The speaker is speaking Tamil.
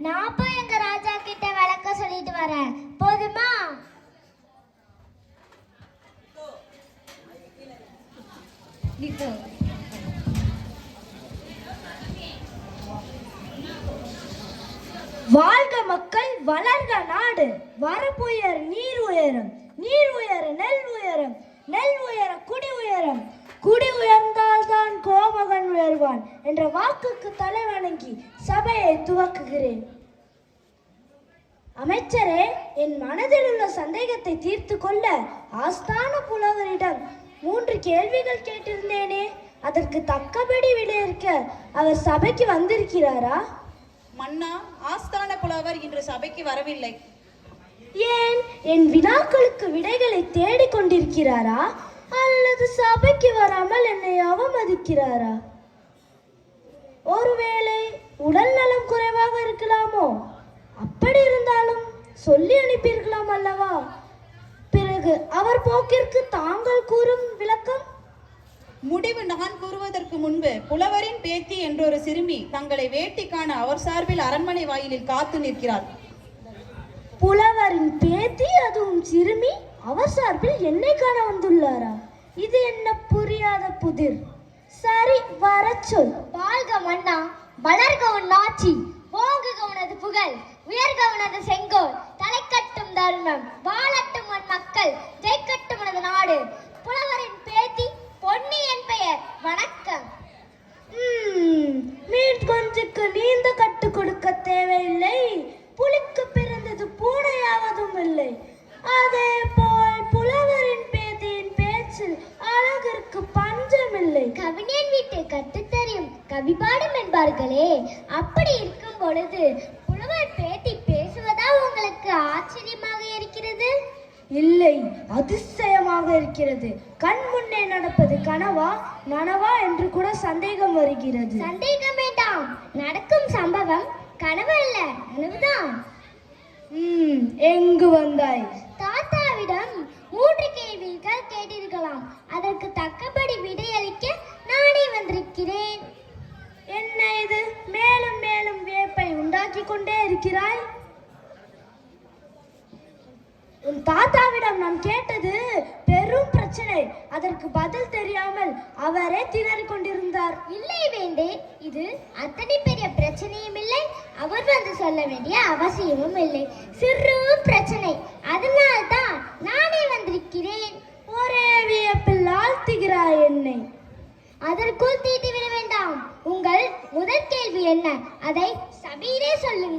நான் போய் எங்க ராஜா கிட்ட விளக்க சொல்லிட்டு வரேன். போதுமா? வாழ்க மக்கள், வளர்க நாடு. வரப்புயர் நீர் உயரம், நீர் உயர நெல் உயரம், நெல் உயர குடி உயரம், குடி உயர்ந்தால்தான் கோமகன் உயர்வான் என்ற வாக்குக்கு தலைவணங்கி சபையை துவக்குகிறேன். அமைச்சரே, என் மனதில் உள்ள சந்தேகத்தை தீர்த்து கொள்ள ஆஸ்தான புலவரிடம் 3 கேள்விகள் கேட்டிருந்தேனே, அதற்கு தக்கபடி விடையளிக்க அவர் சபைக்கு வந்திருக்கிறாரா? மன்னா, ஆஸ்தான புலவர் இன்று சபைக்கு வரவில்லை. ஏன்? என் வினாக்களுக்கு விடைகளை தேடிக் கொண்டிருக்கிறாரா அல்லது சபைக்கு வராமல் என்னை அவமதிக்கிறாரா? ஒருவேளை உடல் நலம் குறைவாக இருக்கலாமோ? அப்படி இருந்தாலும் சொல்லி அனுப்பியிருக்கலாம் அல்லவா? பிறகு அவர் போக்கிற்கு தாங்கள் கூறும் விளக்கம்? முடிவு நான் கூறுவதற்கு முன்பு புலவரின் பேத்தி என்றொரு சிறுமி தங்களை வேட்டி காண அவர் சார்பில் அரண்மனை வாயிலில் காத்து நிற்கிறார். புலவரின் பேத்தி, அதுவும் சிறுமி, அவர் சார்பில் என்னை காண வந்துள்ளாரா? இது என்ன புரியாத புதிர். சரி, வர சொல். வாழ்க மன்னா, வளர்க உன் ஆட்சி, ஓங்குக உனது புகழ், உயர்க உனது செங்கோல், தலைக்கட்டும் தர்மம், வாழட்டும் உன் மக்கள், ஜெயிக்கட்டும் உனது நாடு. புலவரின் பேத்தி, பொன்னி என் பெயர். வணக்கம். மீன் கொஞ்சுக்கு நீந்த கட்டு கொடுக்க தேவையில்லை, புலிக்கு பிறந்தது பூனையாவதும் இல்லை. அதே போல் புலவரின் பேத்தியின் பேச்சில் அழகிற்கு பஞ்சமில்லை. கவிஞன் வீட்டு கட்டுத்தறியும் கவிபாடும் என்பார்களே, அப்படி இருக்கும் பொழுது புலவர் பேத்தி பேசுவதா உங்களுக்கு ஆச்சரியமாக இருக்கிறது? இல்லை, அதிசயமாக இருக்கிறது. கண் முன்னே நடப்பது கனவா நனவா என்று கூட சந்தேகம் வருகிறது. சந்தேகம் வேண்டாம், நடக்கும் சம்பவம் கனவு அல்ல, நனவுதான். எங்கு வந்தாய்? தாத்தாவிடம் 3 கேள்விகள் கேட்டிருக்கலாம், அதற்கு தக்கபடி விடையளிக்க நானே வந்திருக்கிறேன். என்ன இது? மேலும் மேலும் வியப்பை உண்டாக்கி கொண்டே இருக்கிறாய். உன் தாத்தாவிடம் நான் கேட்டது பெரும் பிரச்சனை, அதற்கு பதில் தெரியாமல் அவரே திணறிக் கொண்டிருந்தார். இல்லை வேண்டே, இது அத்தனை பெரிய பிரச்சனையும் இல்லை, அவர் வந்து சொல்ல வேண்டிய அவசியமும் இல்லை. சிறு பிரச்சனை, அதனால்தான் நானே வந்திருக்கிறேன். ஒரே வியப்பில் ஆழ்த்துகிறாய் என்னை. அதற்குள் தீட்டி விட வேண்டாம். உங்கள் முதல் கேள்வி என்ன? அதை சபையிலே சொல்லுங்கள்.